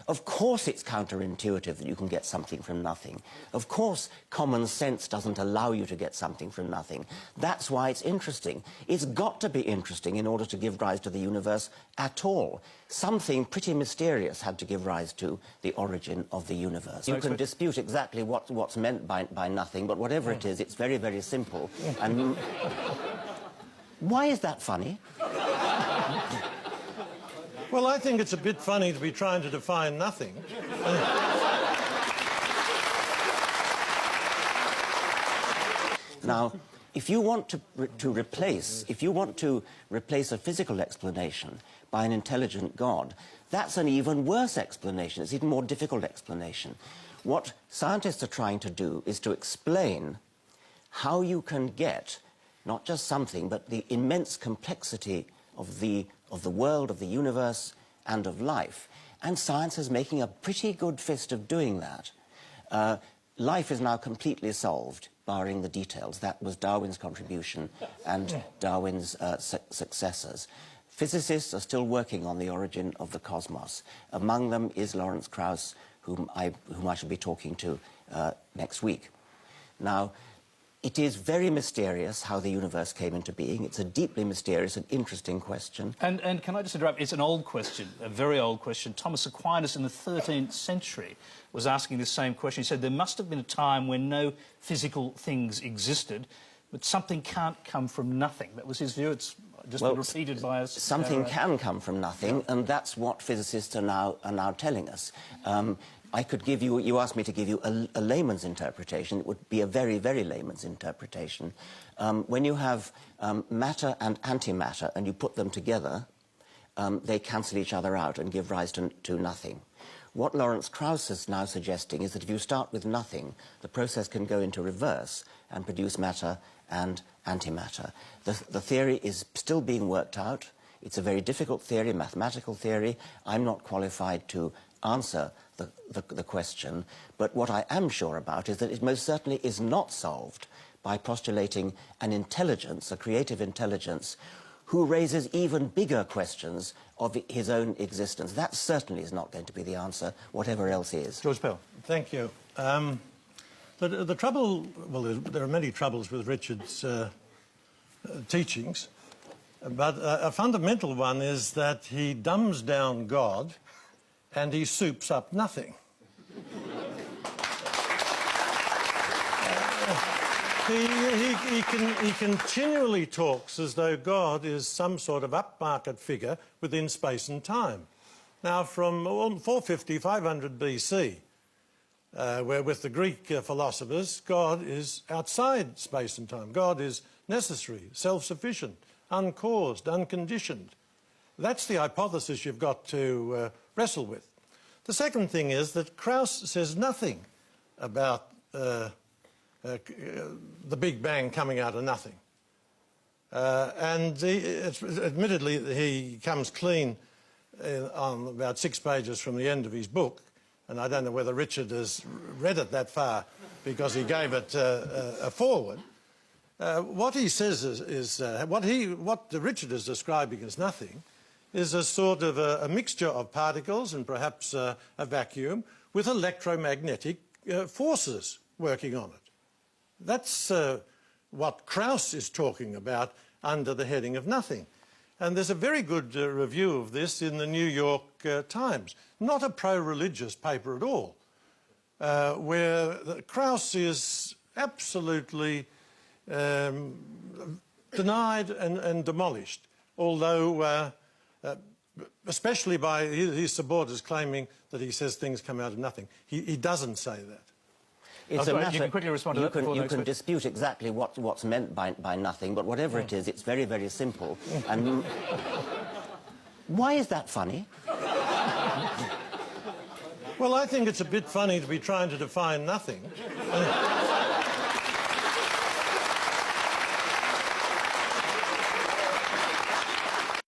Of course it's counterintuitive that you can get something from nothing. Of course common sense doesn't allow you to get something from nothing. That's why it's interesting. It's got to be interesting in order to give rise to the universe at all. Something pretty mysterious had to give rise to the origin of the universe. You can dispute exactly what's meant by nothing, but whatever it is, it's very, very simple. And why is that funny? Well, I think it's a bit funny to be trying to define nothing. Now, if you want to replace a physical explanation by an intelligent God, that's an even worse explanation. It's an even more difficult explanation. What scientists are trying to do is to explain how you can get not just something, but the immense complexity of the world, of the universe, and of life. And science is making a pretty good fist of doing that. Life is now completely solved, barring the details. That was Darwin's contribution and Darwin's successors. Physicists are still working on the origin of the cosmos. Among them is Lawrence Krauss, whom I shall be talking to next week. Now, it is very mysterious how the universe came into being. It's a deeply mysterious and interesting question. And can I just interrupt? It's an old question, a very old question. Thomas Aquinas in the 13th century was asking this same question. He said there must have been a time when no physical things existed, but something can't come from nothing. That was his view. It's just been repeated by us. Something can come from nothing, and that's what physicists are now telling us. I could give you, you asked me to give you a layman's interpretation. It would be a very, very layman's interpretation. When you have matter and antimatter and you put them together, they cancel each other out and give rise to nothing. What Lawrence Krauss is now suggesting is that if you start with nothing, the process can go into reverse and produce matter and antimatter. The theory is still being worked out. It's a very difficult theory, mathematical theory. I'm not qualified to answer the question, but what I am sure about is that it most certainly is not solved by postulating an intelligence, a creative intelligence, who raises even bigger questions of his own existence. That certainly is not going to be the answer, whatever else is. George Pell. Thank you. The trouble, well, there are many troubles with Richard's teachings, but a fundamental one is that he dumbs down God and he soups up nothing. He continually talks as though God is some sort of upmarket figure within space and time. Now, from 450, 500 BC, where with the Greek philosophers, God is outside space and time. God is necessary, self-sufficient, uncaused, unconditioned. That's the hypothesis you've got to wrestle with. The second thing is that Krauss says nothing about the Big Bang coming out of nothing. Admittedly, he comes clean on about 6 pages from the end of his book, and I don't know whether Richard has read it that far because he gave it a foreword. What he says is what Richard is describing as nothing is a sort of a mixture of particles and perhaps a vacuum with electromagnetic forces working on it. That's what Krauss is talking about under the heading of nothing. And there's a very good review of this in the New York Times. Not a pro-religious paper at all, where Krauss is absolutely denied and demolished, although especially by his supporters claiming that he says things come out of nothing. He doesn't say that. It's a matter, you can quickly respond to that. You can dispute exactly what's meant by nothing, but whatever it is, it's very, very simple. And why is that funny? Well, I think it's a bit funny to be trying to define nothing.